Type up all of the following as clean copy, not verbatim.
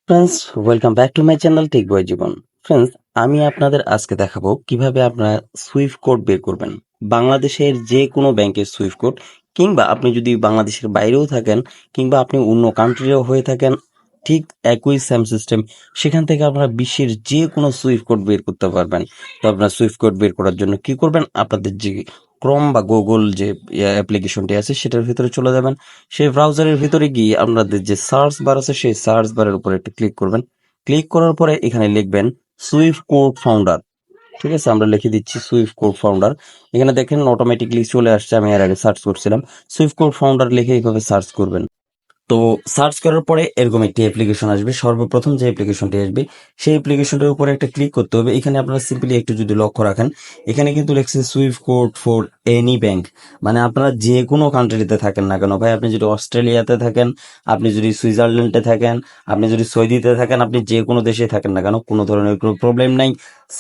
Friends, welcome back to my channel tech boy Jibon. Friends, আমি আপনাদের আজকে দেখাবো কিভাবে আপনারা সুইফট কোড বের করবেন। বাংলাদেশের যে কোনো ব্যাংকের সুইফট কোড, কিংবা আপনি যদি বাংলাদেশের বাইরেও থাকেন, কিংবা আপনি অন্য কান্ট্রিও হয়ে থাকেন, ঠিক একই সেম সিস্টেম। সেখান থেকে আপনারা বিশ্বের যে কোনো সুইফট কোড বের করতে পারবেন। তো আপনারা সুইফট কোড বের করার জন্য কি করবেন, আপনাদের যে ক্রোম বা গুগল যে অ্যাপ্লিকেশনটি আছে সেটার ভিতরে চলে যাবেন। সেই ব্রাউজারের ভিতরে গিয়ে আপনাদের যে সার্চ বার আছে সেই সার্চ বারের উপরে একটু ক্লিক করবেন। ক্লিক করার পরে এখানে লিখবেন সুইফট কোড ফাউন্ডার। ঠিক আছে, আমরা লিখে দিচ্ছি সুইফট কোড ফাউন্ডার। এখানে দেখেন অটোমেটিকলি চলে আসছে, আমি এর আগে সার্চ করছিলাম। সুইফট কোড ফাউন্ডার লিখে এইভাবে সার্চ করবেন। তো সার্চ করার পরে এরকম একটি অ্যাপ্লিকেশন আসবে। সর্বপ্রথম যে অ্যাপ্লিকেশনটি আসবে সেই অ্যাপ্লিকেশনটার উপরে একটা ক্লিক করতে হবে। এখানে আপনারা সিম্পলি একটু যদি লক্ষ্য রাখেন, এখানে কিন্তু লেখছে Swift code for any bank. মানে আপনারা যে কোনো কান্ট্রিতে থাকেন না কেন ভাই, আপনি যদি অস্ট্রেলিয়াতে থাকেন, আপনি যদি সুইজারল্যান্ডে থাকেন, আপনি যদি সৌদিতে থাকেন, আপনি যে কোনো দেশে থাকেন না কেন, কোনো ধরনের কোনো প্রবলেম নাই।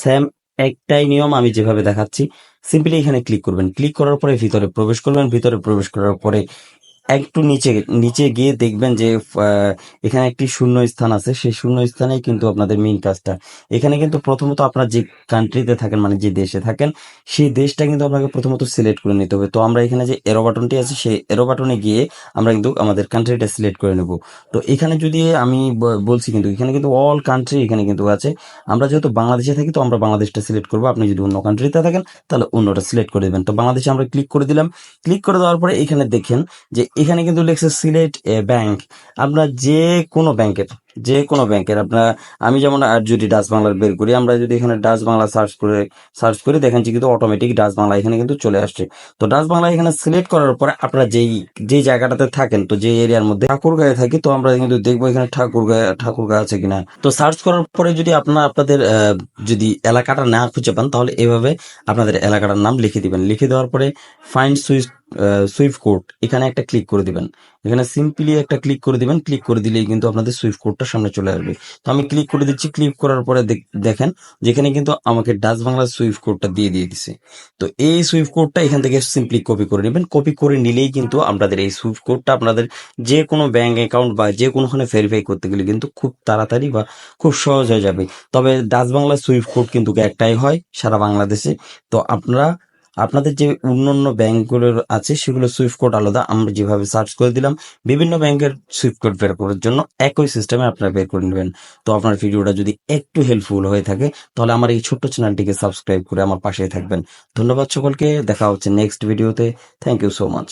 সেম একটাই নিয়ম আমি যেভাবে দেখাচ্ছি। সিম্পলি এখানে ক্লিক করবেন। ক্লিক করার পরে ভিতরে প্রবেশ করবেন। ভিতরে প্রবেশ করার পরে একটু নিচে নিচে গিয়ে দেখবেন যে এখানে একটি শূন্য স্থান আছে। সেই শূন্য স্থানেই কিন্তু আপনাদের মেইন কাজটা। এখানে কিন্তু প্রথমত আপনার যে কান্ট্রিতে থাকেন, মানে যে দেশে থাকেন, সেই দেশটা কিন্তু আপনাকে প্রথমত সিলেক্ট করে নিতে হবে। তো আমরা এখানে যে এরো বাটনটি আছে সেই এরো বাটনে গিয়ে আমরা কিন্তু আমাদের কান্ট্রিটা সিলেক্ট করে নেব। তো এখানে যদি আমি বলছি, কিন্তু এখানে কিন্তু অল কান্ট্রি এখানে কিন্তু আছে। আমরা যেহেতু বাংলাদেশে থাকি তো আমরা বাংলাদেশটা সিলেক্ট করবো। আপনি যদি অন্য কান্ট্রিতে থাকেন তাহলে অন্যটা সিলেক্ট করে দেবেন। তো বাংলাদেশে আমরা ক্লিক করে দিলাম। ক্লিক করে দেওয়ার পরে এখানে দেখেন যে এখানে কিন্তু লেখছে সিলেক্ট এ ব্যাংক। আপনার যে কোনো ব্যাংকের আপনার, আমি যেমন আর যদি ডাচ বাংলার বের করি, আমরা যদি এখানে ডাচ বাংলা সার্চ করে দেখেন যে কিন্তু অটোমেটিক ডাচ বাংলা এখানে কিন্তু চলে আসছে। তো ডাচ বাংলা এখানে সিলেক্ট করার পরে আপনারা যেই জায়গাটাতে থাকেন, তো যে এরিয়ার মধ্যে ঠাকুরগাঁয়ে থাকি, তো আমরা কিন্তু দেখবো এখানে ঠাকুরগাঁ আছে কিনা। তো সার্চ করার পরে যদি আপনাদের যদি এলাকাটা না খুঁজে পান, তাহলে এভাবে আপনাদের এলাকাটার নাম লিখে দিবেন। লিখে দেওয়ার পরে ফাইন্ড সুইফট কোড এখানে একটা ক্লিক করে দিবেন। এখানে সিম্পলি একটা ক্লিক করে দিবেন। ক্লিক করে দিলেই কিন্তু আপনাদের সুইফট কোডটা সামনে চলে আসবে। তো আমি ক্লিক করে দিচ্ছি। ক্লিক করার পরে দেখেন যেখানে কিন্তু আমাকে ডাচ বাংলা সুইফট কোডটা দিয়ে দিছে। তো এই সুইফট কোডটা এখান থেকে সিম্পলি কপি করে নেবেন। কপি করে নিলেই কিন্তু আপনাদের এই সুইফট কোডটা আপনাদের যে কোনো ব্যাংক অ্যাকাউন্ট বা যে কোনোখানে ভেরিফাই করতে গেলে কিন্তু খুব তাড়াতাড়ি বা খুব সহজ হয়ে যাবে। তবে ডাচ বাংলা সুইফট কোড কিন্তু একটাই হয় সারা বাংলাদেশে। তো আপনাদের যে অন্যান্য ব্যাংকগুলোর আছে সেগুলো সুইফট কোড আলাদা। আমরা যেভাবে সার্চ করে দিলাম, বিভিন্ন ব্যাংকের সুইফট কোড বের করার জন্য একই সিস্টেমে আপনারা বের করে নেবেন। তো আপনার ভিডিওটা যদি একটু হেল্পফুল হয়ে থাকে তাহলে আমার এই ছোট্ট চ্যানেলটিকে সাবস্ক্রাইব করে আমার পাশেই থাকবেন। ধন্যবাদ সকলকে। দেখা হচ্ছে নেক্সট ভিডিওতে। Thank you so much.